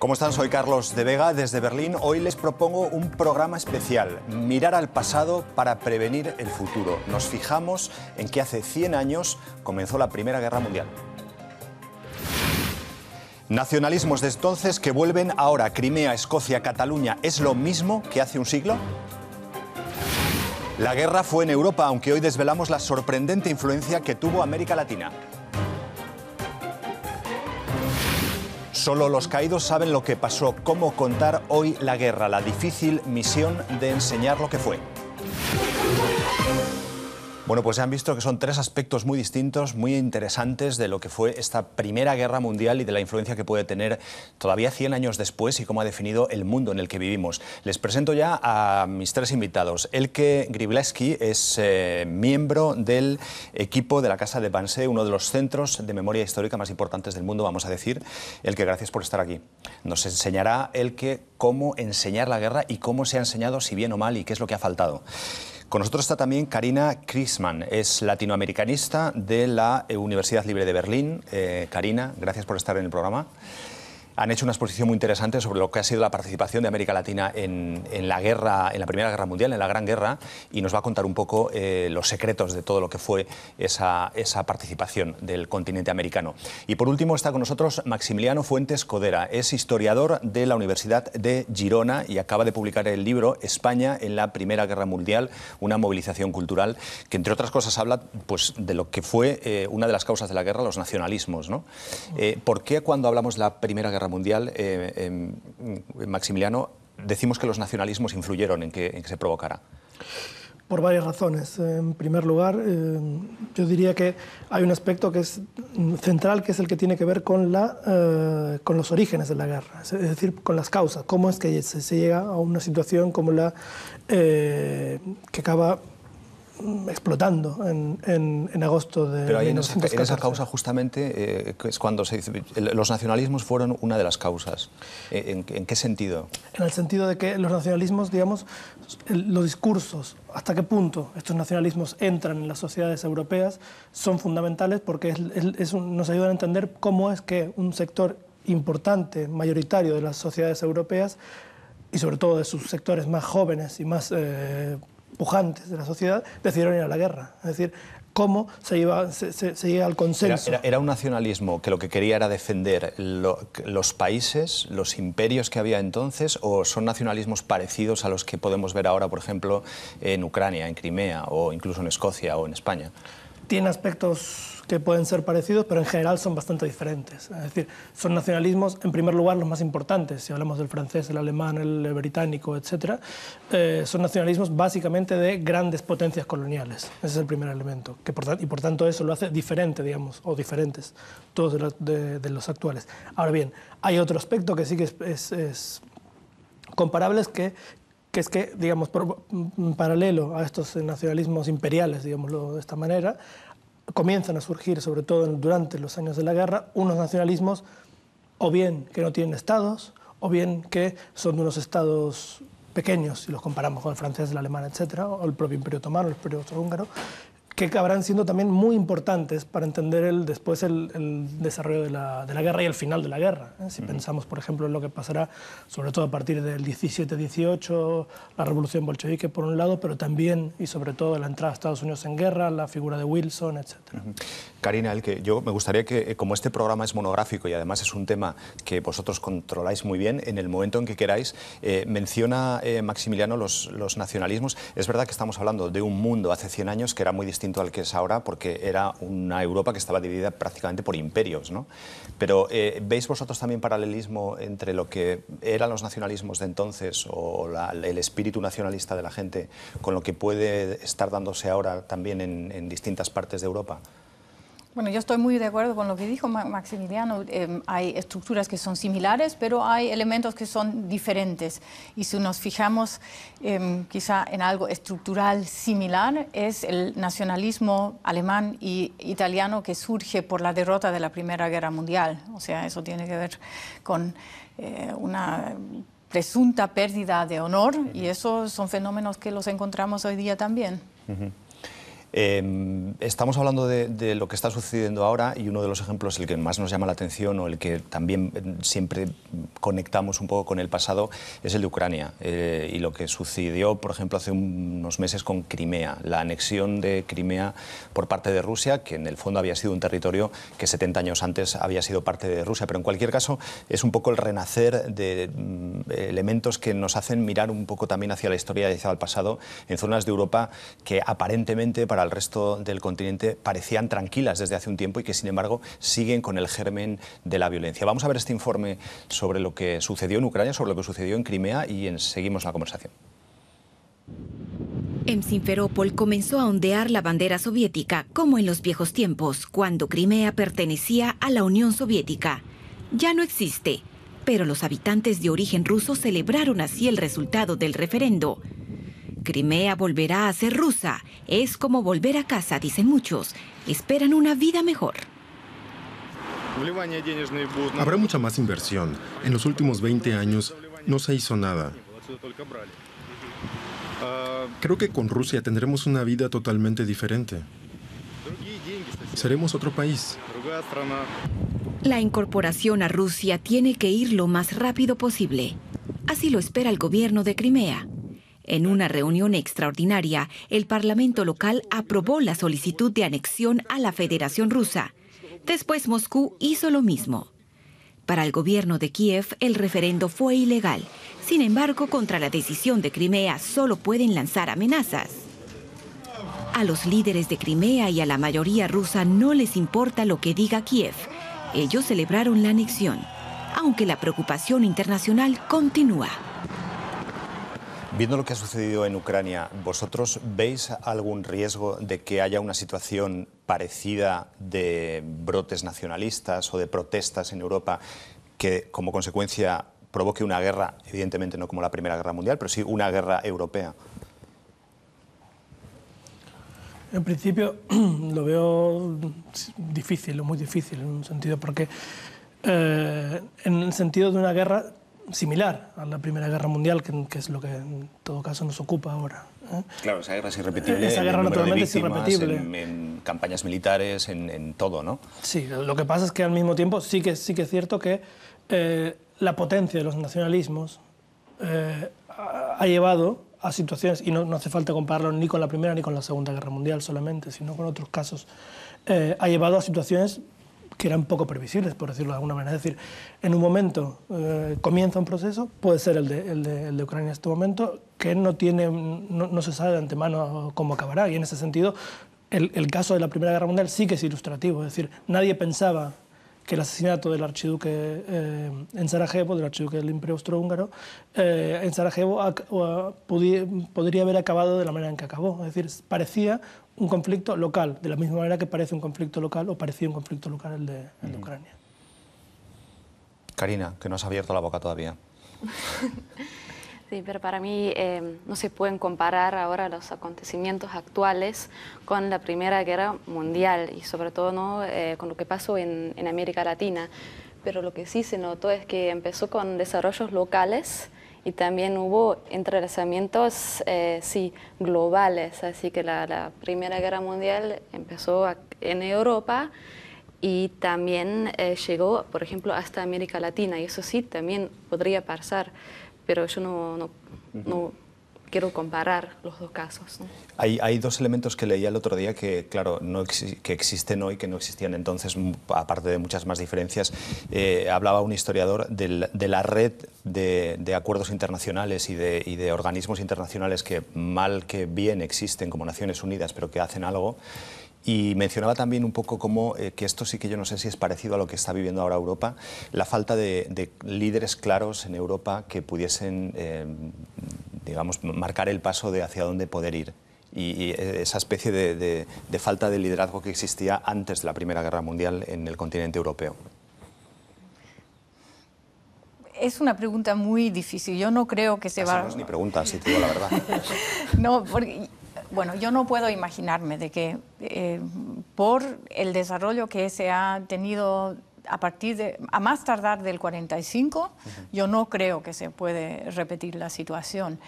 ¿Cómo están? Soy Carlos de Vega desde Berlín. Hoy les propongo un programa especial, mirar al pasado para prevenir el futuro. Nos fijamos en que hace 100 años comenzó la Primera Guerra Mundial. Nacionalismos de entonces que vuelven ahora. Crimea, Escocia, Cataluña, ¿es lo mismo que hace un siglo? La guerra fue en Europa, aunque hoy desvelamos la sorprendente influencia que tuvo América Latina. Solo los caídos saben lo que pasó, cómo contar hoy la guerra, la difícil misión de enseñar lo que fue. Bueno, pues se han visto que son tres aspectos muy distintos, muy interesantes de lo que fue esta Primera Guerra Mundial y de la influencia que puede tener todavía 100 años después y cómo ha definido el mundo en el que vivimos. Les presento ya a mis tres invitados. Elke Wróblewski es miembro del equipo de la Casa de Wannsee, uno de los centros de memoria histórica más importantes del mundo, vamos a decir. Elke, gracias por estar aquí. Nos enseñará Elke cómo enseñar la guerra y cómo se ha enseñado, si bien o mal, y qué es lo que ha faltado. Con nosotros está también Karina Kriessmann, es latinoamericanista de la Universidad Libre de Berlín. Karina, gracias por estar en el programa. Han hecho una exposición muy interesante sobre lo que ha sido la participación de América Latina en la guerra, en la Primera Guerra Mundial, en la Gran Guerra, y nos va a contar un poco los secretos de todo lo que fue esa participación del continente americano. Y por último está con nosotros Maximiliano Fuentes Codera, es historiador de la Universidad de Girona y acaba de publicar el libro España en la Primera Guerra Mundial, una movilización cultural, que entre otras cosas habla pues, de lo que fue una de las causas de la guerra, los nacionalismos, ¿no? ¿Por qué cuando hablamos de la Primera Guerra Mundial, Maximiliano, decimos que los nacionalismos influyeron en que se provocara? Por varias razones. En primer lugar, yo diría que hay un aspecto que es central, que es el que tiene que ver con los orígenes de la guerra, es decir, con las causas. Cómo es que se llega a una situación como la que acaba explotando en agosto de 1914. En esa causa justamente es cuando se dice los nacionalismos fueron una de las causas. ¿En qué sentido? En el sentido de que los nacionalismos, digamos, los discursos, hasta qué punto estos nacionalismos entran en las sociedades europeas, son fundamentales porque nos ayudan a entender cómo es que un sector importante, mayoritario de las sociedades europeas, y sobre todo de sus sectores más jóvenes y más pujantes de la sociedad, decidieron ir a la guerra. Es decir, cómo se llega al consenso. ¿Era un nacionalismo que lo que quería era defender los países, los imperios que había entonces, o son nacionalismos parecidos a los que podemos ver ahora, por ejemplo, en Ucrania, en Crimea, o incluso en Escocia o en España? Tiene aspectos que pueden ser parecidos, pero en general son bastante diferentes. Es decir, son nacionalismos, en primer lugar, los más importantes. Si hablamos del francés, el alemán, el británico, etc., son nacionalismos básicamente de grandes potencias coloniales. Ese es el primer elemento. Y por tanto eso lo hace diferente, digamos, o diferentes, todos de los actuales. Ahora bien, hay otro aspecto que sí que es comparable, que es que, digamos, paralelo a estos nacionalismos imperiales, digámoslo de esta manera, comienzan a surgir, sobre todo durante los años de la guerra, unos nacionalismos o bien que no tienen estados, o bien que son de unos estados pequeños, si los comparamos con el francés, el alemán, etcétera, o el propio Imperio Otomano, el Imperio Austrohúngaro, que acabarán siendo también muy importantes para entender después el desarrollo de la guerra y el final de la guerra. Si pensamos, por ejemplo, en lo que pasará, sobre todo a partir del 17-18, la revolución bolchevique por un lado, pero también y sobre todo la entrada de Estados Unidos en guerra, la figura de Wilson, etc. Karina, yo me gustaría que, como este programa es monográfico y además es un tema que vosotros controláis muy bien, en el momento en que queráis, menciona Maximiliano los nacionalismos. Es verdad que estamos hablando de un mundo hace 100 años que era muy distinto al que es ahora, porque era una Europa que estaba dividida prácticamente por imperios, ¿no? Pero ¿veis vosotros también paralelismo entre lo que eran los nacionalismos de entonces o el espíritu nacionalista de la gente con lo que puede estar dándose ahora también en distintas partes de Europa? Bueno, yo estoy muy de acuerdo con lo que dijo Maximiliano. Hay estructuras que son similares, pero hay elementos que son diferentes. Y si nos fijamos quizá en algo estructural similar, es el nacionalismo alemán y italiano que surge por la derrota de la Primera Guerra Mundial. O sea, eso tiene que ver con una presunta pérdida de honor, y esos son fenómenos que los encontramos hoy día también. Estamos hablando de lo que está sucediendo ahora y uno de los ejemplos, el que más nos llama la atención o el que también siempre conectamos un poco con el pasado, es el de Ucrania y lo que sucedió, por ejemplo, hace unos meses con Crimea, la anexión de Crimea por parte de Rusia, que en el fondo había sido un territorio que 70 años antes había sido parte de Rusia, pero en cualquier caso es un poco el renacer de elementos que nos hacen mirar un poco también hacia la historia y hacia el pasado en zonas de Europa que aparentemente para el resto del continente parecían tranquilas desde hace un tiempo y que sin embargo siguen con el germen de la violencia. Vamos a ver este informe sobre lo que sucedió en Ucrania, sobre lo que sucedió en Crimea y seguimos la conversación. En Simferópol comenzó a ondear la bandera soviética como en los viejos tiempos, cuando Crimea pertenecía a la Unión Soviética. Ya no existe, pero los habitantes de origen ruso celebraron así el resultado del referendo. Crimea volverá a ser rusa. Es como volver a casa, dicen muchos. Esperan una vida mejor. Habrá mucha más inversión. En los últimos 20 años no se hizo nada. Creo que con Rusia tendremos una vida totalmente diferente. Seremos otro país. La incorporación a Rusia tiene que ir lo más rápido posible. Así lo espera el gobierno de Crimea. En una reunión extraordinaria, el Parlamento local aprobó la solicitud de anexión a la Federación Rusa. Después Moscú hizo lo mismo. Para el gobierno de Kiev, el referendo fue ilegal. Sin embargo, contra la decisión de Crimea solo pueden lanzar amenazas. A los líderes de Crimea y a la mayoría rusa no les importa lo que diga Kiev. Ellos celebraron la anexión, aunque la preocupación internacional continúa. Viendo lo que ha sucedido en Ucrania, ¿vosotros veis algún riesgo de que haya una situación parecida de brotes nacionalistas o de protestas en Europa que como consecuencia provoque una guerra, evidentemente no como la Primera Guerra Mundial, pero sí una guerra europea? En principio lo veo difícil, o muy difícil en un sentido, porque en el sentido de una guerra similar a la Primera Guerra Mundial, que es lo que en todo caso nos ocupa ahora. Claro, esa guerra es irrepetible. Esa guerra naturalmente es irrepetible. En campañas militares, en todo, ¿no? Sí, lo que pasa es que al mismo tiempo sí que es cierto que la potencia de los nacionalismos ha llevado a situaciones, y no hace falta compararlo ni con la Primera ni con la Segunda Guerra Mundial solamente, sino con otros casos, ha llevado a situaciones que eran poco previsibles, por decirlo de alguna manera. Es decir, en un momento comienza un proceso, puede ser el de Ucrania en este momento, que no se sabe de antemano cómo acabará, y en ese sentido el caso de la Primera Guerra Mundial sí que es ilustrativo. Es decir, nadie pensaba que el asesinato del archiduque en Sarajevo, del archiduque del Imperio Austrohúngaro, en Sarajevo podría haber acabado de la manera en que acabó. Es decir, parecía un conflicto local, de la misma manera que parece un conflicto local, o parecía un conflicto local el de Ucrania. Karina, que no has abierto la boca todavía. Sí, pero para mí no se pueden comparar ahora los acontecimientos actuales con la Primera Guerra Mundial y sobre todo ¿no? Con lo que pasó en América Latina. Pero lo que sí se notó es que empezó con desarrollos locales y también hubo entrelazamientos sí, globales. Así que la Primera Guerra Mundial empezó en Europa y también llegó, por ejemplo, hasta América Latina. Y eso sí, también podría pasar. Pero yo no quiero comparar los dos casos, ¿no? Hay dos elementos que leía el otro día que, claro, que existen hoy, que no existían entonces, aparte de muchas más diferencias. Hablaba un historiador de la red de acuerdos internacionales y de organismos internacionales que mal que bien existen como Naciones Unidas, pero que hacen algo. Y mencionaba también un poco como que esto sí que yo no sé si es parecido a lo que está viviendo ahora Europa, la falta de líderes claros en Europa que pudiesen, digamos, marcar el paso de hacia dónde poder ir. Y esa especie de falta de liderazgo que existía antes de la Primera Guerra Mundial en el continente europeo. Es una pregunta muy difícil. Yo no creo que se va... No es ni pregunta, si te digo la verdad. No, porque... Bueno, yo no puedo imaginarme de que por el desarrollo que se ha tenido a más tardar del 45, yo no creo que se puede repetir la situación.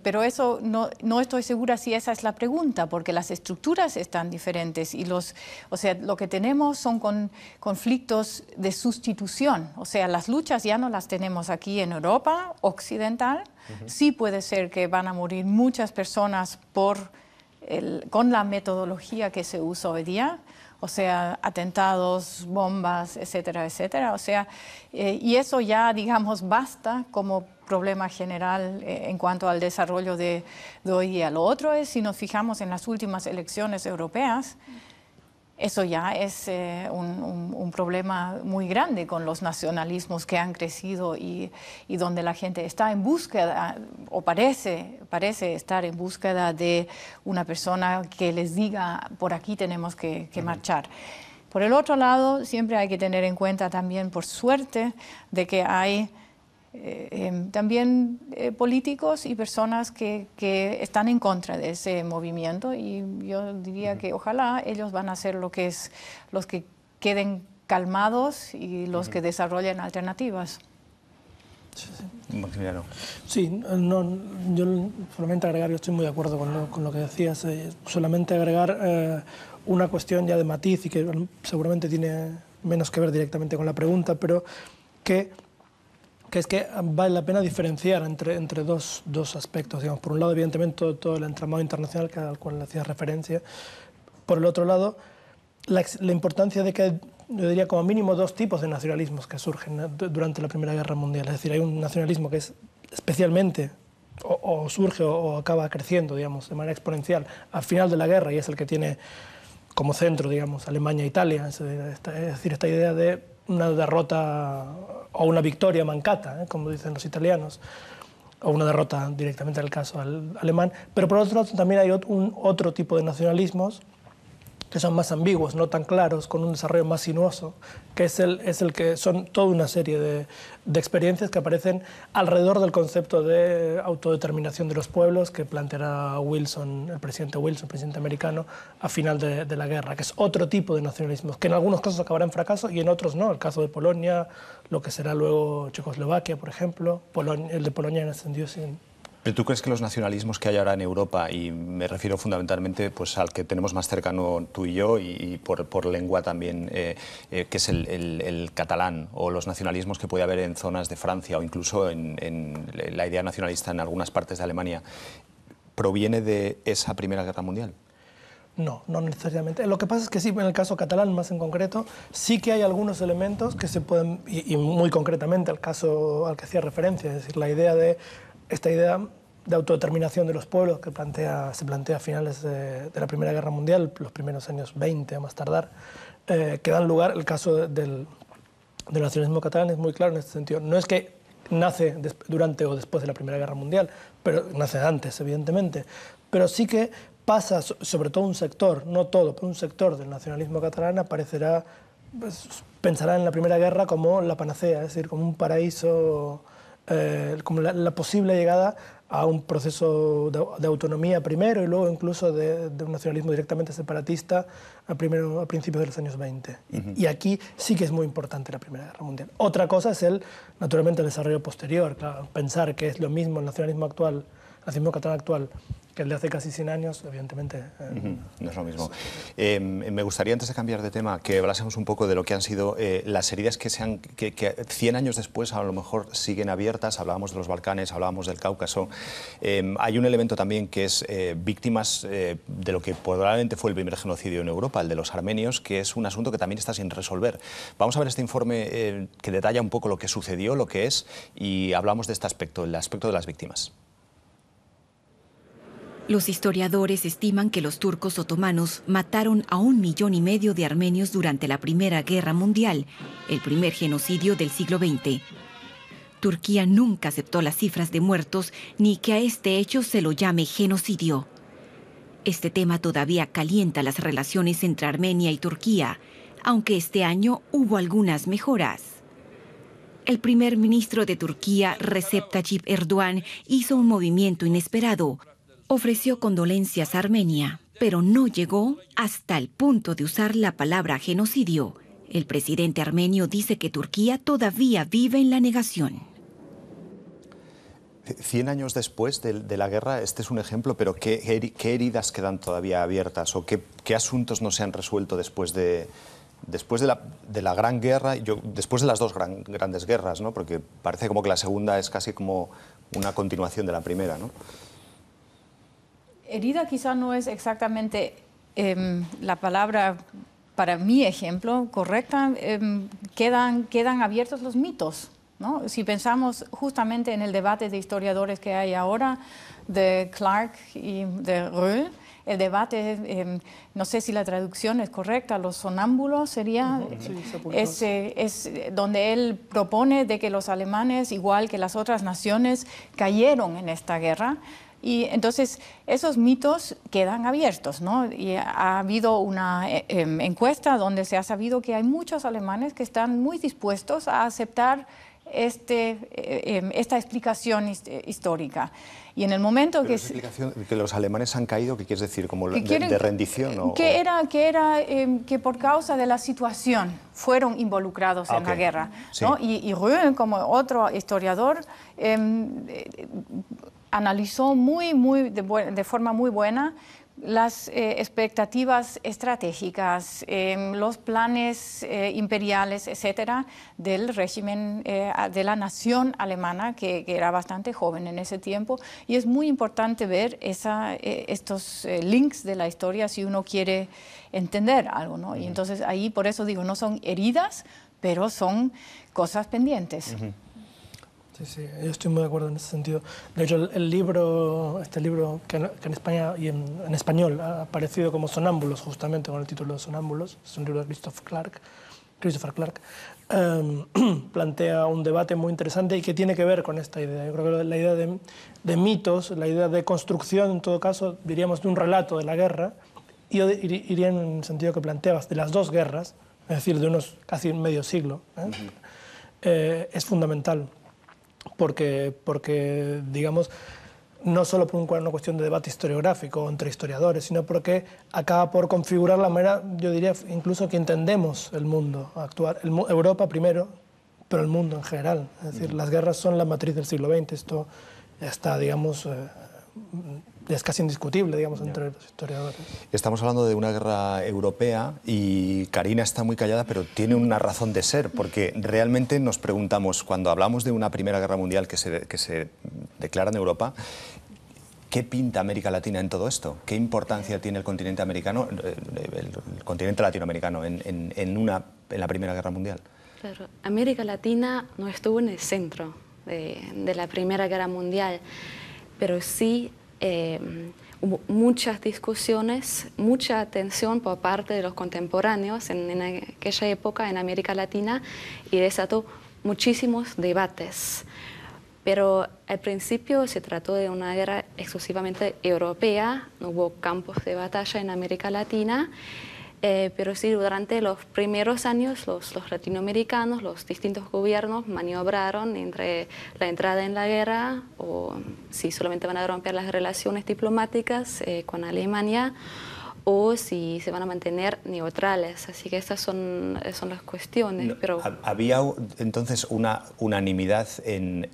Pero eso no estoy segura si esa es la pregunta, porque las estructuras están diferentes y lo que tenemos son conflictos de sustitución. O sea, las luchas ya no las tenemos aquí en Europa occidental. Sí puede ser que van a morir muchas personas con la metodología que se usa hoy día. O sea, atentados, bombas, etcétera, etcétera. O sea, y eso ya, digamos, basta como problema general en cuanto al desarrollo de hoy día. Lo otro es, si nos fijamos en las últimas elecciones europeas, eso ya es un problema muy grande con los nacionalismos que han crecido y donde la gente está en búsqueda, o parece estar en búsqueda de una persona que les diga, por aquí tenemos que marchar. Por el otro lado, siempre hay que tener en cuenta también, por suerte, de que hay también políticos y personas que están en contra de ese movimiento, y yo diría que ojalá ellos van a ser los que queden calmados y los que desarrollen alternativas. Maximiliano. Sí, yo solamente agregar, yo estoy muy de acuerdo con lo que decías, solamente agregar una cuestión ya de matiz y que seguramente tiene menos que ver directamente con la pregunta, pero que es que vale la pena diferenciar entre dos aspectos. Digamos, por un lado, evidentemente, todo el entramado internacional al cual hacía referencia. Por el otro lado, la importancia de que, yo diría, como mínimo dos tipos de nacionalismos que surgen durante la Primera Guerra Mundial. Es decir, hay un nacionalismo que es especialmente, o surge o acaba creciendo, digamos, de manera exponencial al final de la guerra, y es el que tiene como centro, digamos, Alemania e Italia. Es decir, esta idea de una derrota o una victoria mancata, como dicen los italianos, o una derrota directamente en el caso alemán. Pero por otro lado también hay otro tipo de nacionalismos que son más ambiguos, no tan claros, con un desarrollo más sinuoso, que es el que son toda una serie de experiencias que aparecen alrededor del concepto de autodeterminación de los pueblos que planteará Wilson, el presidente americano, a final de la guerra, que es otro tipo de nacionalismos, que en algunos casos acabará en fracaso y en otros no. El caso de Polonia, lo que será luego Checoslovaquia, por ejemplo, el de Polonia ascendió sin... ¿Pero tú crees que los nacionalismos que hay ahora en Europa, y me refiero fundamentalmente pues, al que tenemos más cercano tú y yo, y por lengua también, que es el catalán, o los nacionalismos que puede haber en zonas de Francia o incluso en la idea nacionalista en algunas partes de Alemania, proviene de esa Primera Guerra Mundial? No necesariamente. Lo que pasa es que sí, en el caso catalán más en concreto, sí que hay algunos elementos que se pueden, y muy concretamente el caso al que hacía referencia, es decir, esta idea de autodeterminación de los pueblos que se plantea a finales de la Primera Guerra Mundial, los primeros años 20 a más tardar, que dan lugar, el caso del nacionalismo catalán es muy claro en este sentido. No es que nace durante o después de la Primera Guerra Mundial, pero nace antes, evidentemente, pero sí que pasa, sobre todo un sector, no todo, pero un sector del nacionalismo catalán pensará en la Primera Guerra como la panacea, es decir, como un paraíso, como la posible llegada a un proceso de autonomía primero y luego incluso de un nacionalismo directamente separatista a principios de los años 20. Y aquí sí que es muy importante la Primera Guerra Mundial. Otra cosa es naturalmente el desarrollo posterior. Claro, pensar que es lo mismo el nacionalismo catalán actual que el de hace casi 100 años, evidentemente... No es lo mismo. Me gustaría, antes de cambiar de tema, que hablásemos un poco de lo que han sido las heridas que 100 años después a lo mejor siguen abiertas. Hablábamos de los Balcanes, hablábamos del Cáucaso. Hay un elemento también que es víctimas de lo que probablemente fue el primer genocidio en Europa, el de los armenios, que es un asunto que también está sin resolver. Vamos a ver este informe que detalla un poco lo que sucedió, lo que es, y hablamos de este aspecto, el aspecto de las víctimas. Los historiadores estiman que los turcos otomanos mataron a 1,5 millones de armenios durante la Primera Guerra Mundial, el primer genocidio del siglo XX. Turquía nunca aceptó las cifras de muertos ni que a este hecho se lo llame genocidio. Este tema todavía calienta las relaciones entre Armenia y Turquía, aunque este año hubo algunas mejoras. El primer ministro de Turquía, Recep Tayyip Erdoğan, hizo un movimiento inesperado. Ofreció condolencias a Armenia, pero no llegó hasta el punto de usar la palabra genocidio. El presidente armenio dice que Turquía todavía vive en la negación. 100 años después de la guerra, este es un ejemplo, pero ¿qué heridas quedan todavía abiertas o qué asuntos no se han resuelto después de la Gran Guerra, después de las dos grandes guerras, ¿no? Porque parece como que la segunda es casi como una continuación de la primera, ¿no? Herida quizá no es exactamente la palabra para mi ejemplo correcta. Quedan abiertos los mitos, ¿no? Si pensamos justamente en el debate de historiadores que hay ahora, de Clark y de Röhl, el debate, no sé si la traducción es correcta, los sonámbulos sería, es donde él propone de que los alemanes, igual que las otras naciones, cayeron en esta guerra. Y entonces esos mitos quedan abiertos, ¿no? Y ha habido una encuesta donde se ha sabido que hay muchos alemanes que están muy dispuestos a aceptar esta explicación histórica. Y en el momento que los alemanes han caído, ¿qué quieres decir? ¿Como de rendición? ¿O? Que por causa de la situación fueron involucrados en la guerra, ¿no? Sí. Y Röhl, como otro historiador, analizó de forma muy buena las expectativas estratégicas, los planes imperiales, etcétera, del régimen de la nación alemana, que era bastante joven en ese tiempo. Y es muy importante ver estos links de la historia si uno quiere entender algo, ¿no? Y entonces ahí, por eso digo, no son heridas, pero son cosas pendientes. Sí, yo estoy muy de acuerdo en ese sentido. De hecho, este libro que en España y en español ha aparecido como Sonámbulos, justamente con el título de Sonámbulos, es un libro de Christopher Clark, plantea un debate muy interesante y que tiene que ver con esta idea. Yo creo que la idea de mitos, la idea de construcción, en todo caso, diríamos, de un relato de la guerra, yo iría en el sentido que planteabas, de las dos guerras, es decir, de unos casi medio siglo, es fundamental. Porque, digamos, no solo por una cuestión de debate historiográfico entre historiadores, sino porque acaba por configurar la manera, yo diría, incluso que entendemos el mundo actual. Europa primero, pero el mundo en general. Es decir, las guerras son la matriz del siglo XX. Esto ya está, digamos, es casi indiscutible, digamos, entre los historiadores. Estamos hablando de una guerra europea y Karina está muy callada, pero tiene una razón de ser, porque realmente nos preguntamos, cuando hablamos de una Primera Guerra Mundial que se declara en Europa, ¿qué pinta América Latina en todo esto? ¿Qué importancia tiene el continente americano, el continente latinoamericano en la Primera Guerra Mundial? Claro, América Latina no estuvo en el centro de la Primera Guerra Mundial, pero sí hubo muchas discusiones, mucha atención por parte de los contemporáneos en aquella época en América Latina y desató muchísimos debates. Pero al principio se trató de una guerra exclusivamente europea, no hubo campos de batalla en América Latina, pero sí durante los primeros años los latinoamericanos, los distintos gobiernos maniobraron entre la entrada en la guerra o si solamente van a romper las relaciones diplomáticas con Alemania o si se van a mantener neutrales. Así que estas son las cuestiones. No, pero ¿había entonces una unanimidad en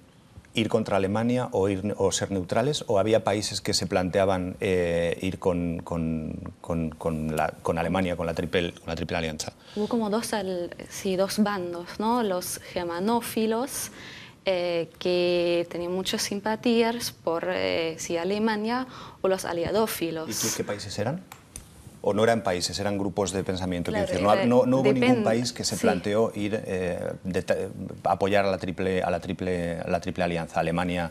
ir contra Alemania o ser neutrales, o había países que se planteaban ir con Alemania, con la triple alianza? Hubo como dos bandos, ¿no? Los germanófilos, que tenían muchas simpatías por Alemania, o los aliadófilos. ¿Y qué países eran? ¿O no eran países, eran grupos de pensamiento? Claro, decir, no hubo ningún país que se planteó ir apoyar a la triple alianza, Alemania.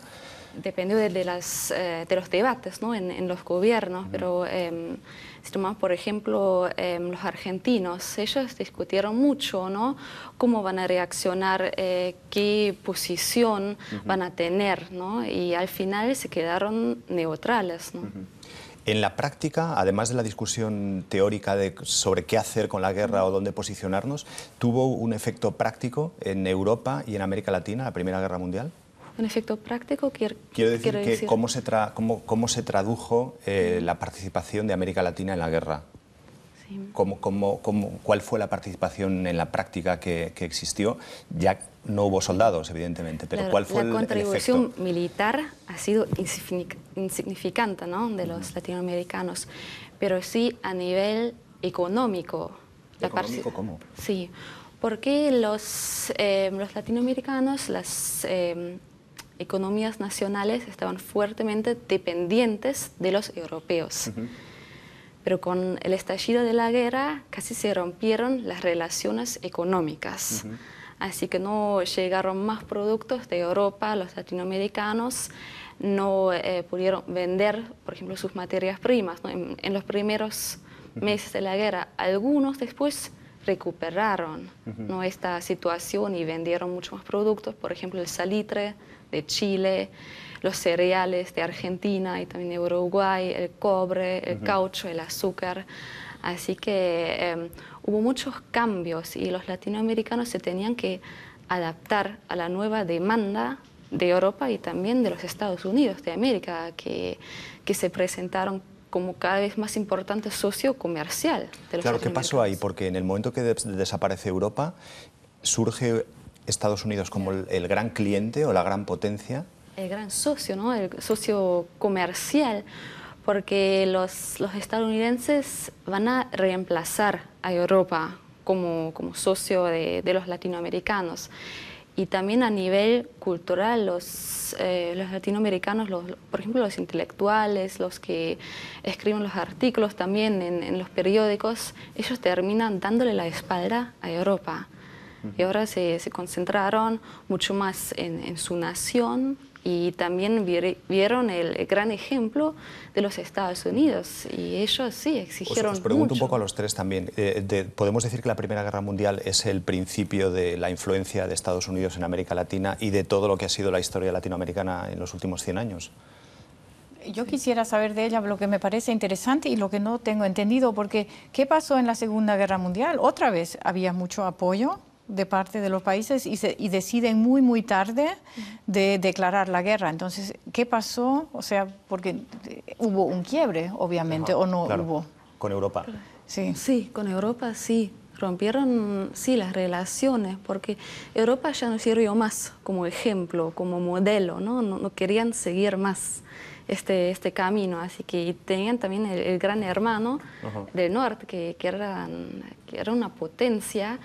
Depende de los debates, ¿no? en los gobiernos, pero si tomamos, por ejemplo, los argentinos, ellos discutieron mucho, ¿no? Cómo van a reaccionar, qué posición van a tener, ¿no? Y al final se quedaron neutrales, ¿no? En la práctica, además de la discusión teórica sobre qué hacer con la guerra o dónde posicionarnos, ¿tuvo un efecto práctico en Europa y en América Latina, la Primera Guerra Mundial? ¿Un efecto práctico? Quiero decir cómo se tradujo la participación de América Latina en la guerra. Sí. ¿Cuál fue la participación en la práctica que existió? Ya no hubo soldados, evidentemente, pero Claro, ¿cuál fue el efecto? La contribución militar ha sido insignificante, ¿no?, de los latinoamericanos, pero sí a nivel económico. ¿Económico cómo? Sí, porque los latinoamericanos, las economías nacionales estaban fuertemente dependientes de los europeos. Pero con el estallido de la guerra casi se rompieron las relaciones económicas. Así que no llegaron más productos de Europa, los latinoamericanos no pudieron vender, por ejemplo, sus materias primas, ¿no? En los primeros meses de la guerra. Algunos después recuperaron, ¿no?, esta situación y vendieron muchos más productos, por ejemplo, el salitre de Chile, los cereales de Argentina y también de Uruguay, el cobre, el caucho, el azúcar. Así que hubo muchos cambios y los latinoamericanos se tenían que adaptar a la nueva demanda de Europa y también de los Estados Unidos de América, que se presentaron como cada vez más importante socio comercial de los Claro, ¿qué pasó ahí? Porque en el momento que desaparece Europa, surge Estados Unidos como el gran cliente o la gran potencia. El gran socio, ¿no?, el socio comercial, porque los estadounidenses van a reemplazar a Europa como socio de los latinoamericanos. Y también a nivel cultural, los latinoamericanos, por ejemplo, los intelectuales, los que escriben los artículos también en los periódicos, ellos terminan dándole la espalda a Europa. Y ahora se concentraron mucho más en su nación y también vieron el gran ejemplo de los Estados Unidos y ellos sí exigieron Os pregunto mucho. un poco a los tres también. ¿Podemos decir que la Primera Guerra Mundial es el principio de la influencia de Estados Unidos en América Latina y de todo lo que ha sido la historia latinoamericana en los últimos 100 años? Yo quisiera saber de ella lo que me parece interesante y lo que no tengo entendido, porque ¿qué pasó en la Segunda Guerra Mundial? Otra vez había mucho apoyo de parte de los países y deciden muy tarde de declarar la guerra. Entonces, ¿qué pasó? O sea, porque hubo un quiebre, obviamente, o no claro, hubo. Con Europa. Sí. Sí, con Europa sí. Rompieron, sí, las relaciones, porque Europa ya no sirvió más como ejemplo, como modelo, ¿no? No querían seguir más este camino, así que tenían también el gran hermano del norte, que era una potencia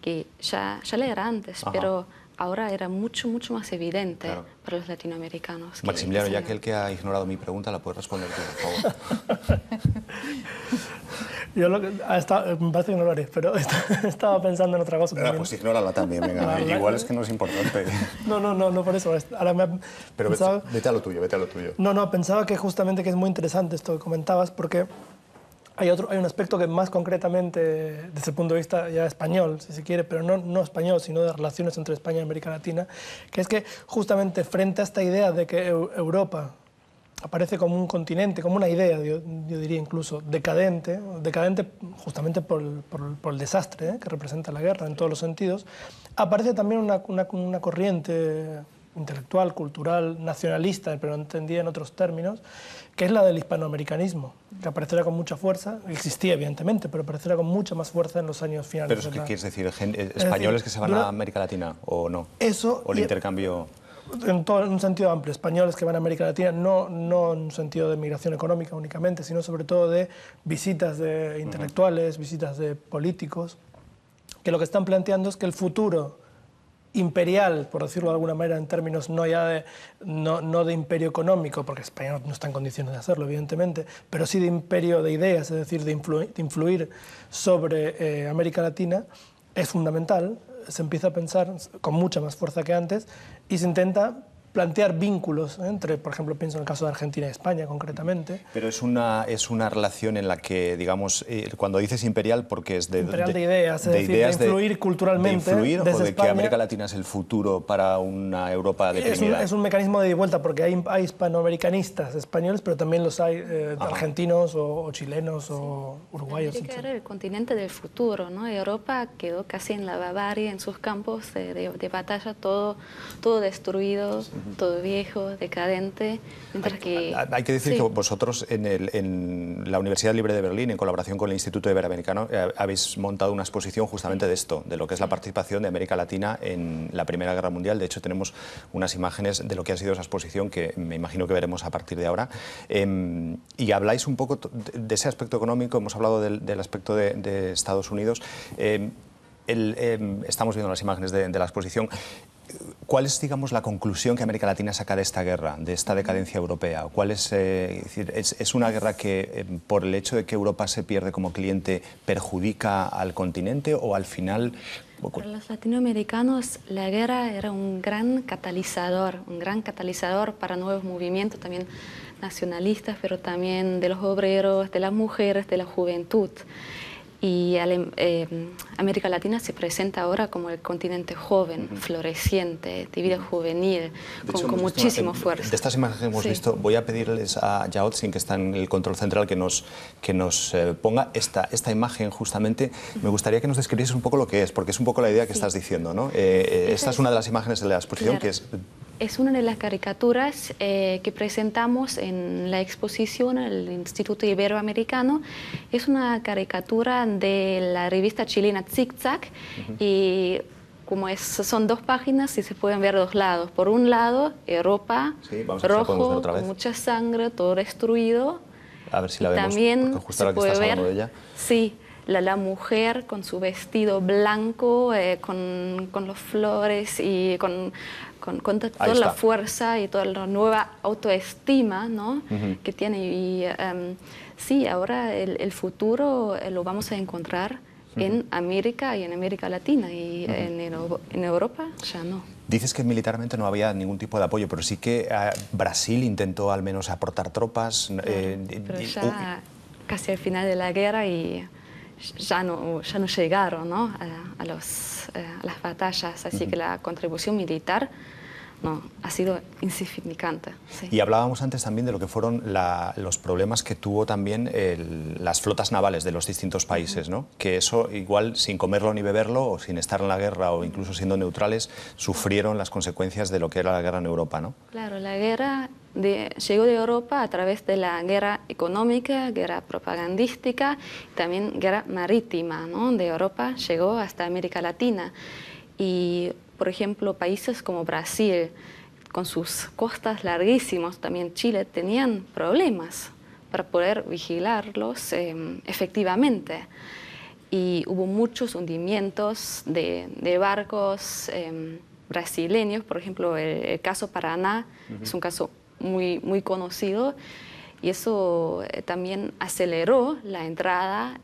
que ya le era antes, pero ahora era mucho más evidente para los latinoamericanos. Maximiliano, ya que el que ha ignorado mi pregunta, la puedes responder tú, por favor. Yo me parece que no lo haré, pero estaba pensando en otra cosa. Pues ignórala también, venga. Igual es que no es importante. No, por eso. Ahora pero pensaba, vete a lo tuyo. No, pensaba que justamente que es muy interesante esto que comentabas, porque hay un aspecto que más concretamente, desde el punto de vista ya español, si se quiere, pero no español, sino de relaciones entre España y América Latina, que es que justamente frente a esta idea de que Europa aparece como un continente, como una idea, yo diría incluso, decadente justamente por el desastre que representa la guerra en todos los sentidos, aparece también una corriente intelectual, cultural, nacionalista, pero entendida en otros términos, que es la del hispanoamericanismo, que aparecerá con mucha fuerza, existía evidentemente, pero aparecerá con mucha más fuerza en los años finales. ¿Pero eso qué quieres decir? ¿Españoles que se van a América Latina o no? Eso, ¿O el intercambio? En un sentido amplio, españoles que van a América Latina, no en un sentido de migración económica únicamente, sino sobre todo de visitas de intelectuales, visitas de políticos, que lo que están planteando es que el futuro imperial, por decirlo de alguna manera, en términos no de imperio económico, porque España no está en condiciones de hacerlo, evidentemente, pero sí de imperio de ideas, es decir, de influir sobre América Latina, es fundamental. Se empieza a pensar con mucha más fuerza que antes y se intenta plantear vínculos entre, por ejemplo, pienso en el caso de Argentina y España concretamente. Pero es una relación en la que, digamos, cuando dices imperial, porque es imperial de ideas, es decir, de influir culturalmente. ¿De influir o de España, que América Latina es el futuro para una Europa deprimida? Es un mecanismo de ida y vuelta, porque hay hispanoamericanistas españoles, pero también los hay argentinos o chilenos o uruguayos. América era el continente del futuro, ¿no? Europa quedó casi en la barbarie, en sus campos de batalla, todo destruido. Sí. todo viejo, decadente, mientras que... Hay que decir que vosotros en la Universidad Libre de Berlín, en colaboración con el Instituto Iberoamericano, habéis montado una exposición justamente de esto, de lo que es la participación de América Latina en la Primera Guerra Mundial. De hecho, tenemos unas imágenes de lo que ha sido esa exposición que me imagino que veremos a partir de ahora. Y habláis un poco de ese aspecto económico, hemos hablado del aspecto de Estados Unidos. Estamos viendo las imágenes de la exposición. ¿Cuál es, digamos, la conclusión que América Latina saca de esta guerra, de esta decadencia europea? ¿Cuál es una guerra que, por el hecho de que Europa se pierde como cliente, perjudica al continente o al final...? Para los latinoamericanos la guerra era un gran catalizador para nuevos movimientos, también nacionalistas, pero también de los obreros, de las mujeres, de la juventud. Y América Latina se presenta ahora como el continente joven, floreciente, de vida juvenil, con muchísima fuerza. De estas imágenes que hemos visto, voy a pedirles a Yaotzin, que está en el control central, que nos ponga esta imagen justamente. Me gustaría que nos describieses un poco lo que es, porque es un poco la idea que estás diciendo, ¿no? Esta es una de las imágenes de la exposición, claro, que es... Es una de las caricaturas que presentamos en la exposición al Instituto Iberoamericano. Es una caricatura de la revista chilena Zig-Zag y como son 2 páginas y se pueden ver 2 lados. Por un lado, Europa, rojo, con mucha sangre, todo destruido. A ver si la vemos, también porque justo ahora que estás hablando de ella. Sí, la mujer con su vestido blanco, con las flores y con toda la fuerza y toda la nueva autoestima, ¿no? Que tiene. Y sí, ahora el futuro lo vamos a encontrar en América y en América Latina, y en Europa ya no. Dices que militarmente no había ningún tipo de apoyo, pero sí que Brasil intentó al menos aportar tropas. Pero ya casi al final de la guerra y ya no llegaron, ¿no? a las batallas, así que la contribución militar ha sido insignificante. Sí. Y hablábamos antes también de lo que fueron los problemas que tuvo también las flotas navales de los distintos países, ¿no? Que eso igual, sin comerlo ni beberlo, o sin estar en la guerra, o incluso siendo neutrales, sufrieron las consecuencias de lo que era la guerra en Europa, ¿no? Claro, la guerra llegó de Europa a través de la guerra económica, guerra propagandística, también guerra marítima, ¿no? De Europa llegó hasta América Latina. Y, por ejemplo, países como Brasil, con sus costas larguísimas, también Chile, tenían problemas para poder vigilarlos efectivamente. Y hubo muchos hundimientos de barcos brasileños. Por ejemplo, el caso Paraná es un caso muy conocido, y eso también aceleró la entrada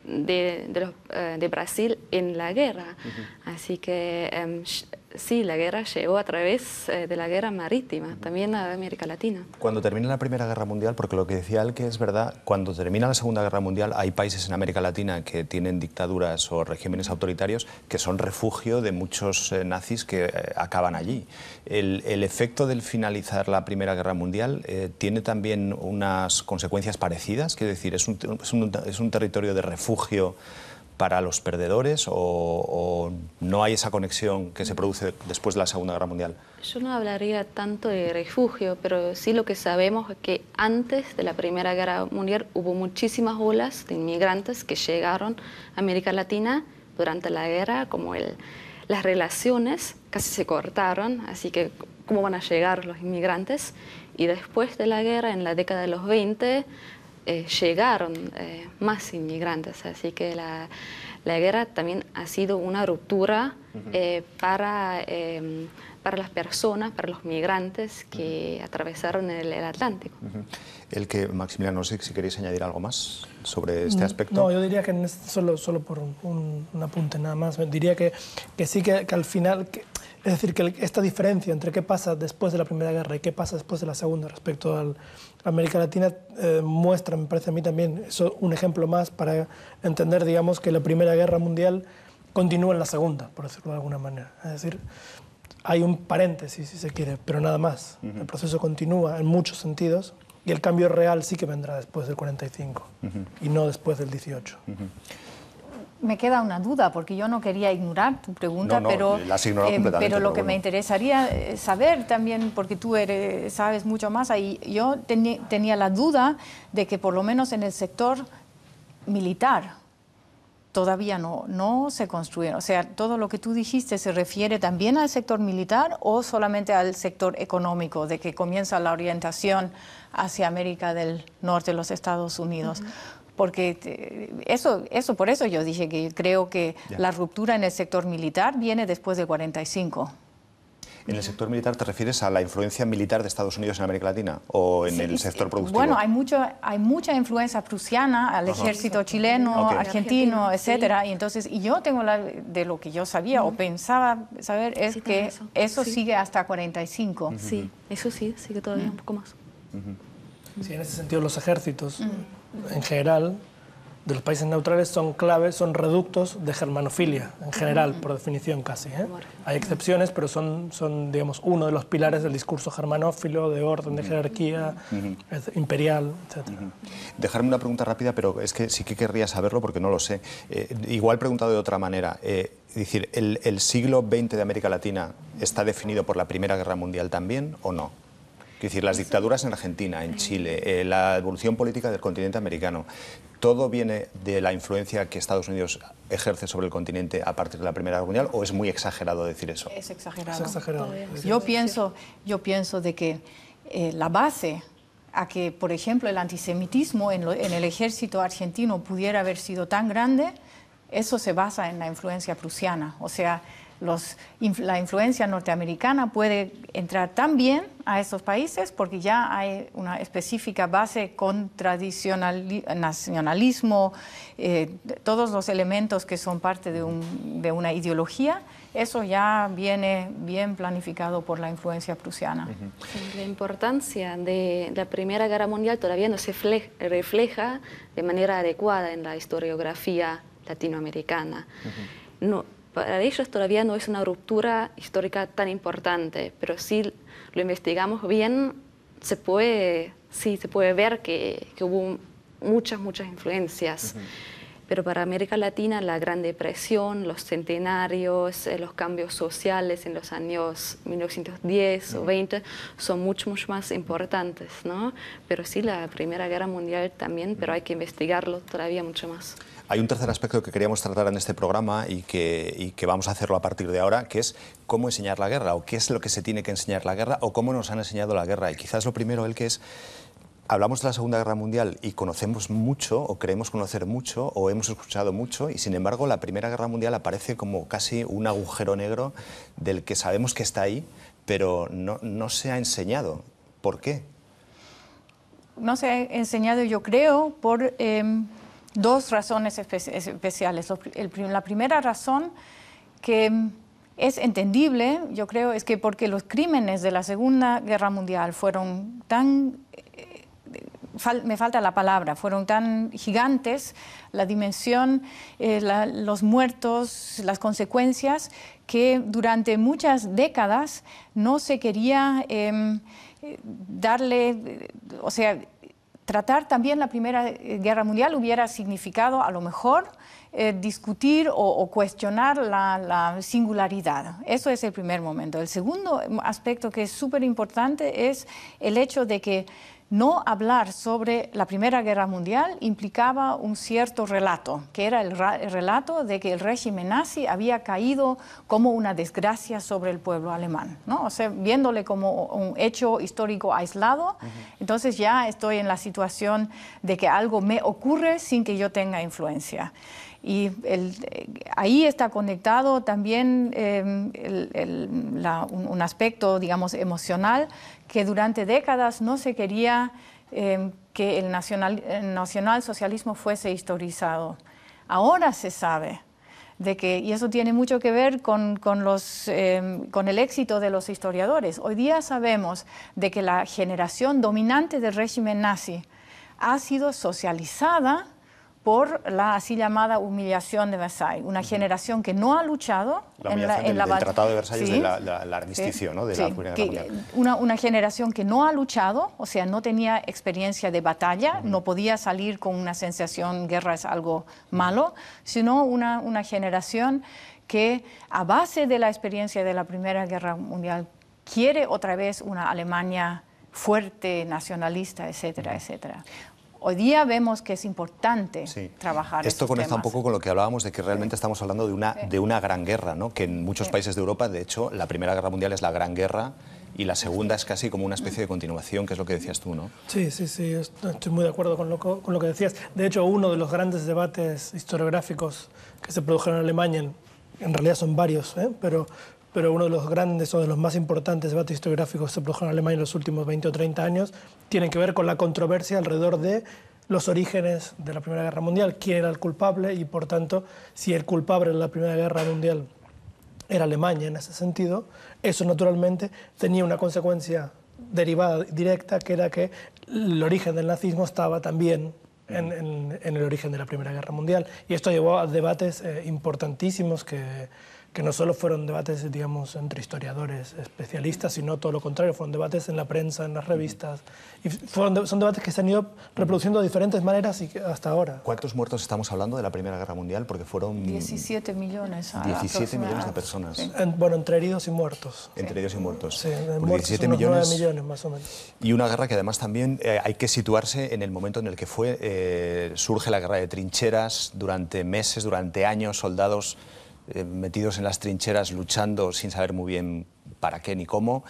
de Brasil en la guerra. Así que sí, la guerra llegó a través de la guerra marítima, también a América Latina. Cuando termina la Primera Guerra Mundial, porque lo que decía él que es verdad, cuando termina la Segunda Guerra Mundial hay países en América Latina que tienen dictaduras o regímenes autoritarios que son refugio de muchos nazis que acaban allí. El efecto del finalizar la Primera Guerra Mundial tiene también unas consecuencias parecidas, quiero decir, es un territorio de refugio para los perdedores, o no hay esa conexión que se produce después de la Segunda Guerra Mundial? Yo no hablaría tanto de refugio, pero sí lo que sabemos es que antes de la Primera Guerra Mundial hubo muchísimas olas de inmigrantes que llegaron a América Latina durante la guerra, como las relaciones casi se cortaron, así que ¿cómo van a llegar los inmigrantes? Y después de la guerra, en la década de los 20, llegaron más inmigrantes, así que la guerra también ha sido una ruptura para las personas, para los migrantes que atravesaron el Atlántico. El que, Maximiliano, no sé si queréis añadir algo más sobre este aspecto. No, yo diría que solo por un apunte nada más, diría que sí que al final... Es decir, que esta diferencia entre qué pasa después de la Primera Guerra y qué pasa después de la Segunda respecto a América Latina muestra, me parece a mí también, eso un ejemplo más para entender, digamos, que la Primera Guerra Mundial continúa en la Segunda, por decirlo de alguna manera. Es decir, hay un paréntesis, si se quiere, pero nada más. El proceso continúa en muchos sentidos y el cambio real sí que vendrá después del 45 y no después del 18. me queda una duda, porque yo no quería ignorar tu pregunta, no, la has ignorado completamente, pero lo que bueno. me interesaría saber también, porque tú sabes mucho más, ahí yo tenía la duda de que por lo menos en el sector militar todavía no se construyeron. O sea, todo lo que tú dijiste se refiere también al sector militar o solamente al sector económico, de que comienza la orientación hacia América del Norte, los Estados Unidos. Porque por eso yo dije que creo que la ruptura en el sector militar viene después del 45. ¿En el sector militar te refieres a la influencia militar de Estados Unidos en América Latina o en el sector productivo? Bueno, hay mucha influencia prusiana al ejército chileno, argentino, etcétera. Y yo tengo de lo que yo sabía o pensaba saber es que eso sigue hasta 45. Sí, eso sí, sigue todavía un poco más. Sí, en ese sentido los ejércitos, en general, de los países neutrales son claves, son reductos de germanofilia, en general, por definición casi. Hay excepciones, pero son, digamos, uno de los pilares del discurso germanófilo, de orden, de jerarquía, imperial, etc. Dejarme una pregunta rápida, pero es que sí que querría saberlo porque no lo sé. Igual preguntado de otra manera, es decir, ¿el siglo XX de América Latina está definido por la Primera Guerra Mundial también o no? Es decir, las dictaduras en Argentina, en Chile, la evolución política del continente americano, ¿todo viene de la influencia que Estados Unidos ejerce sobre el continente a partir de la Primera Guerra Mundial o es muy exagerado decir eso? Es exagerado. Es exagerado. Yo pienso de que la base a que, por ejemplo, el antisemitismo en el ejército argentino pudiera haber sido tan grande, eso se basa en la influencia prusiana. O sea, la influencia norteamericana puede entrar también a esos países porque ya hay una específica base con nacionalismo, todos los elementos que son parte de una ideología, eso ya viene bien planificado por la influencia prusiana. La importancia de la Primera Guerra Mundial todavía no se refleja de manera adecuada en la historiografía latinoamericana. Para ellos todavía no es una ruptura histórica tan importante, pero si lo investigamos bien, se puede ver que hubo muchas muchas influencias. Pero para América Latina la Gran Depresión, los centenarios, los cambios sociales en los años 1910 o 20 son mucho más importantes, ¿no? Pero sí, la Primera Guerra Mundial también, pero hay que investigarlo todavía mucho más. Hay un tercer aspecto que queríamos tratar en este programa y que vamos a hacerlo a partir de ahora, que es cómo enseñar la guerra, o qué es lo que se tiene que enseñar la guerra, o cómo nos han enseñado la guerra. Y quizás lo primero, el que es, hablamos de la Segunda Guerra Mundial y conocemos mucho, o creemos conocer mucho, o hemos escuchado mucho, y sin embargo la Primera Guerra Mundial aparece como casi un agujero negro del que sabemos que está ahí, pero no se ha enseñado. ¿Por qué? No se ha enseñado, yo creo, por dos razones especiales. La primera razón, que es entendible, yo creo, es que porque los crímenes de la Segunda Guerra Mundial fueron tan, me falta la palabra, fueron tan gigantes, la dimensión, los muertos, las consecuencias, que durante muchas décadas no se quería tratar también la Primera Guerra Mundial hubiera significado a lo mejor discutir o cuestionar la singularidad. Eso es el primer momento. El segundo aspecto que es súper importante es el hecho de que no hablar sobre la Primera Guerra Mundial implicaba un cierto relato, que era el relato de que el régimen nazi había caído como una desgracia sobre el pueblo alemán, ¿no? O sea, viéndole como un hecho histórico aislado, entonces ya estoy en la situación de que algo me ocurre sin que yo tenga influencia. Y ahí está conectado también un aspecto, digamos, emocional, que durante décadas no se quería que el nacionalsocialismo fuese historizado. Ahora se sabe de que, y eso tiene mucho que ver con el éxito de los historiadores. Hoy día sabemos de que la generación dominante del régimen nazi ha sido socializada por la así llamada humillación de Versalles, una generación que no ha luchado en la Tratado de Versalles, sí, del armisticio, sí, ¿no? De sí, la Primera Guerra Mundial. Una generación que no ha luchado, o sea, no tenía experiencia de batalla, no podía salir con una sensación, guerra es algo malo, sino una generación que a base de la experiencia de la Primera Guerra Mundial quiere otra vez una Alemania fuerte, nacionalista, etcétera, etcétera. Hoy día vemos que es importante trabajar esto conecta un poco con lo que hablábamos de que realmente estamos hablando de una gran guerra, ¿no? Que en muchos países de Europa, de hecho, la Primera Guerra Mundial es la Gran Guerra y la Segunda es casi como una especie de continuación, que es lo que decías tú, ¿no? Sí, estoy muy de acuerdo con lo que decías. De hecho, uno de los grandes debates historiográficos que se produjeron en Alemania, en realidad son varios, pero uno de los grandes o de los más importantes debates historiográficos que se produjeron en Alemania en los últimos 20 o 30 años tienen que ver con la controversia alrededor de los orígenes de la Primera Guerra Mundial, quién era el culpable y, por tanto, si el culpable de la Primera Guerra Mundial era Alemania en ese sentido, eso naturalmente tenía una consecuencia derivada directa, que era que el origen del nazismo estaba también en el origen de la Primera Guerra Mundial. Y esto llevó a debates importantísimos que no solo fueron debates, digamos, entre historiadores especialistas, sino todo lo contrario, fueron debates en la prensa, en las revistas. Y son debates que se han ido reproduciendo de diferentes maneras hasta ahora. ¿Cuántos muertos estamos hablando de la Primera Guerra Mundial? Porque fueron 17 millones. 17 millones de personas. Sí. Bueno, entre heridos y muertos. Entre heridos y muertos. Sí, muertos 17 millones, 9 millones más o menos. Y una guerra que además también hay que situarse en el momento en el que surge la guerra de trincheras, durante meses, durante años, soldados metidos en las trincheras luchando sin saber muy bien para qué ni cómo,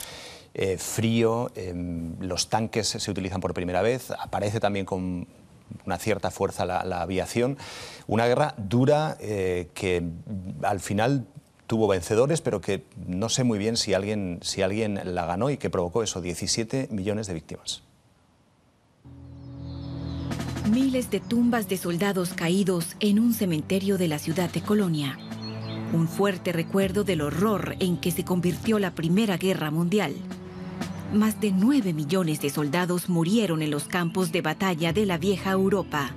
frío, los tanques se utilizan por primera vez, aparece también con una cierta fuerza la aviación, una guerra dura que al final tuvo vencedores, pero que no sé muy bien si alguien la ganó y que provocó eso, 17 millones de víctimas. Miles de tumbas de soldados caídos en un cementerio de la ciudad de Colonia. Un fuerte recuerdo del horror en que se convirtió la Primera Guerra Mundial. Más de 9 millones de soldados murieron en los campos de batalla de la vieja Europa.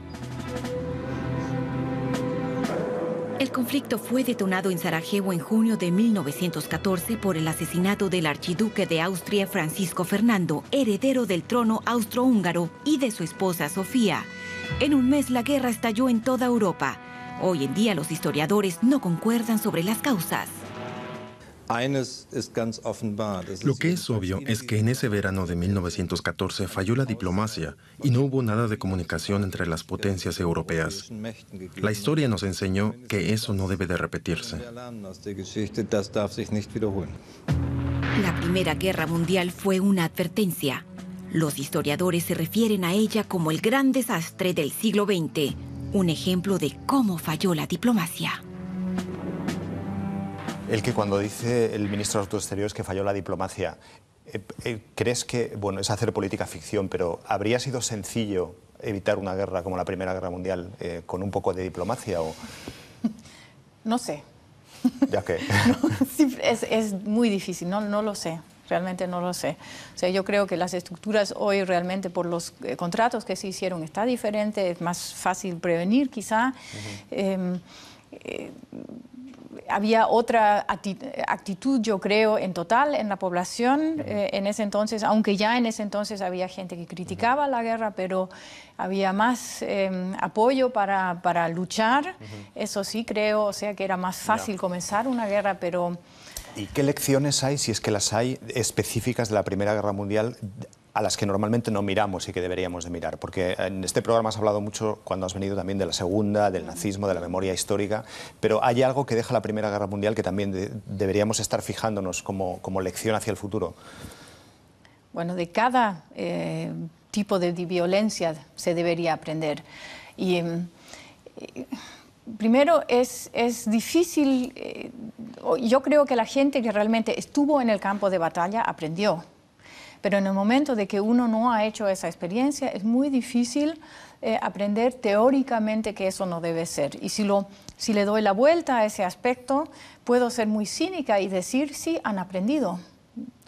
El conflicto fue detonado en Sarajevo en junio de 1914 por el asesinato del archiduque de Austria Francisco Fernando, heredero del trono austrohúngaro, y de su esposa Sofía. En un mes la guerra estalló en toda Europa. Hoy en día los historiadores no concuerdan sobre las causas. Lo que es obvio es que en ese verano de 1914 falló la diplomacia y no hubo nada de comunicación entre las potencias europeas. La historia nos enseñó que eso no debe de repetirse. La Primera Guerra Mundial fue una advertencia. Los historiadores se refieren a ella como el gran desastre del siglo XX, un ejemplo de cómo falló la diplomacia. El que cuando dice el ministro de Asuntos Exteriores que falló la diplomacia, ¿crees que, bueno, es hacer política ficción, pero habría sido sencillo evitar una guerra como la Primera Guerra Mundial con un poco de diplomacia? O... No sé. ¿Ya qué? No, sí, es muy difícil, no lo sé. Realmente no lo sé. O sea, yo creo que las estructuras hoy realmente por los contratos que se hicieron está diferente, es más fácil prevenir quizá. Había otra actitud, yo creo, en total en la población en ese entonces, aunque ya en ese entonces había gente que criticaba la guerra, pero había más apoyo para luchar. Eso sí creo, o sea, que era más fácil comenzar una guerra, pero... ¿Y qué lecciones hay, si es que las hay, específicas de la Primera Guerra Mundial a las que normalmente no miramos y que deberíamos de mirar? Porque en este programa has hablado mucho, cuando has venido, también de la Segunda, del nazismo, de la memoria histórica, pero ¿hay algo que deja la Primera Guerra Mundial que también deberíamos estar fijándonos como lección hacia el futuro? Bueno, de cada tipo de violencia se debería aprender. Y... primero, es difícil, yo creo que la gente que realmente estuvo en el campo de batalla aprendió, pero en el momento de que uno no ha hecho esa experiencia es muy difícil aprender teóricamente que eso no debe ser. Y si le doy la vuelta a ese aspecto, puedo ser muy cínica y decir, sí, han aprendido.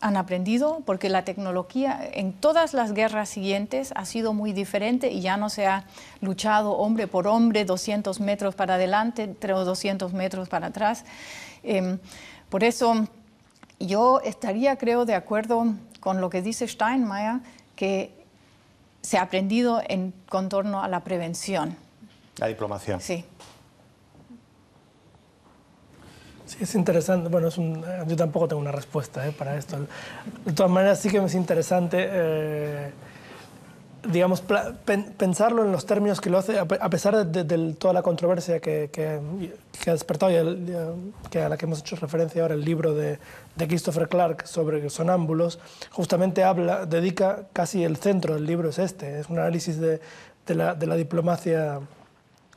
han aprendido, porque la tecnología en todas las guerras siguientes ha sido muy diferente y ya no se ha luchado hombre por hombre, 200 metros para adelante, 200 metros para atrás. Por eso yo estaría, creo, de acuerdo con lo que dice Steinmeier, que se ha aprendido en torno a la prevención. La diplomacia. Sí. Sí, es interesante. Bueno, yo tampoco tengo una respuesta para esto. De todas maneras, sí que es interesante, digamos, pensarlo en los términos que lo hace, a pesar de toda la controversia que ha despertado y a la que hemos hecho referencia ahora, el libro de Christopher Clark sobre sonámbulos, justamente dedica casi el centro del libro es es un análisis de la diplomacia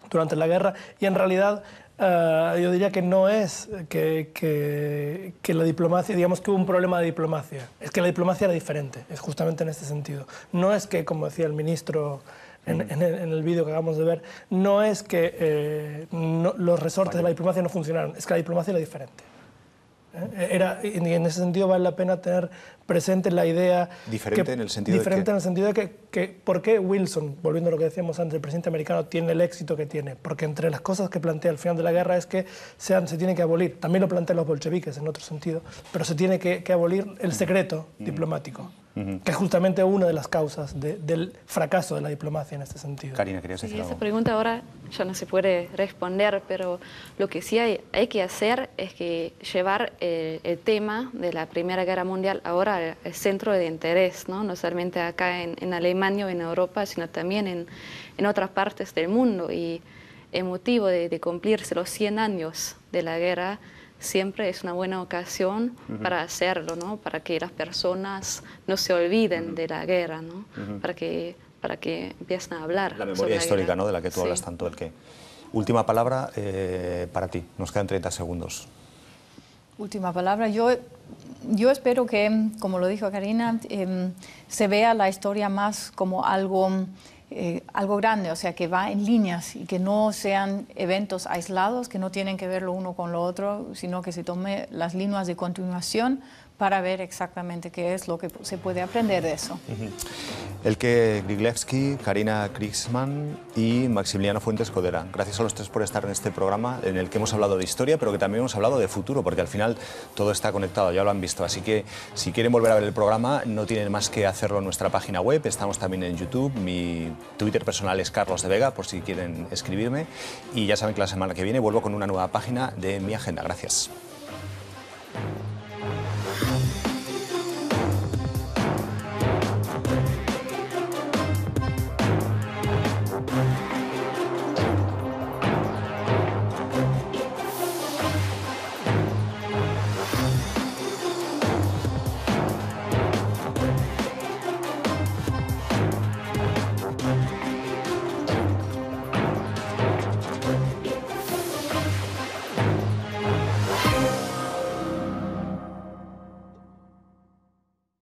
durante la guerra, y en realidad yo diría que no es que la diplomacia, digamos que hubo un problema de diplomacia, es que la diplomacia era diferente, es justamente en este sentido. No es que, como decía el ministro en el vídeo que acabamos de ver, no es que los resortes de la diplomacia no funcionaron, es que la diplomacia era diferente. Y en ese sentido vale la pena tener presente la idea... Diferente en el sentido de que ¿por qué Wilson, volviendo a lo que decíamos antes, el presidente americano tiene el éxito que tiene? Porque entre las cosas que plantea al final de la guerra es que se tiene que abolir, también lo plantean los bolcheviques en otro sentido, pero se tiene que abolir el secreto diplomático, que es justamente una de las causas del fracaso de la diplomacia en este sentido. Karina, querías decir Sí, algo. esa pregunta ahora ya no se puede responder, pero lo que sí hay que hacer es que llevar el tema de la Primera Guerra Mundial ahora al centro de interés, no solamente acá en Alemania o en Europa, sino también en otras partes del mundo. Y el motivo de cumplirse los 100 años de la guerra siempre es una buena ocasión para hacerlo, ¿no? Para que las personas no se olviden de la guerra, ¿no? Para que empiecen a hablar. La sobre memoria histórica, guerra. ¿no?, de la que tú hablas tanto. Última palabra para ti, nos quedan 30 segundos. Última palabra. Yo espero que, como lo dijo Karina, se vea la historia más como algo grande, o sea, que va en líneas y que no sean eventos aislados, que no tienen que ver lo uno con lo otro, sino que se tome las líneas de continuación para ver exactamente qué es lo que se puede aprender de eso. Elke Gryglewski, Karina Kriegsmann y Maximiliano Fuentes Codera. Gracias a los tres por estar en este programa en el que hemos hablado de historia, pero que también hemos hablado de futuro, porque al final todo está conectado, ya lo han visto. Así que si quieren volver a ver el programa, no tienen más que hacerlo en nuestra página web. Estamos también en YouTube. Mi Twitter personal es Carlos de Vega, por si quieren escribirme. Y ya saben que la semana que viene vuelvo con una nueva página de Mi Agenda. Gracias.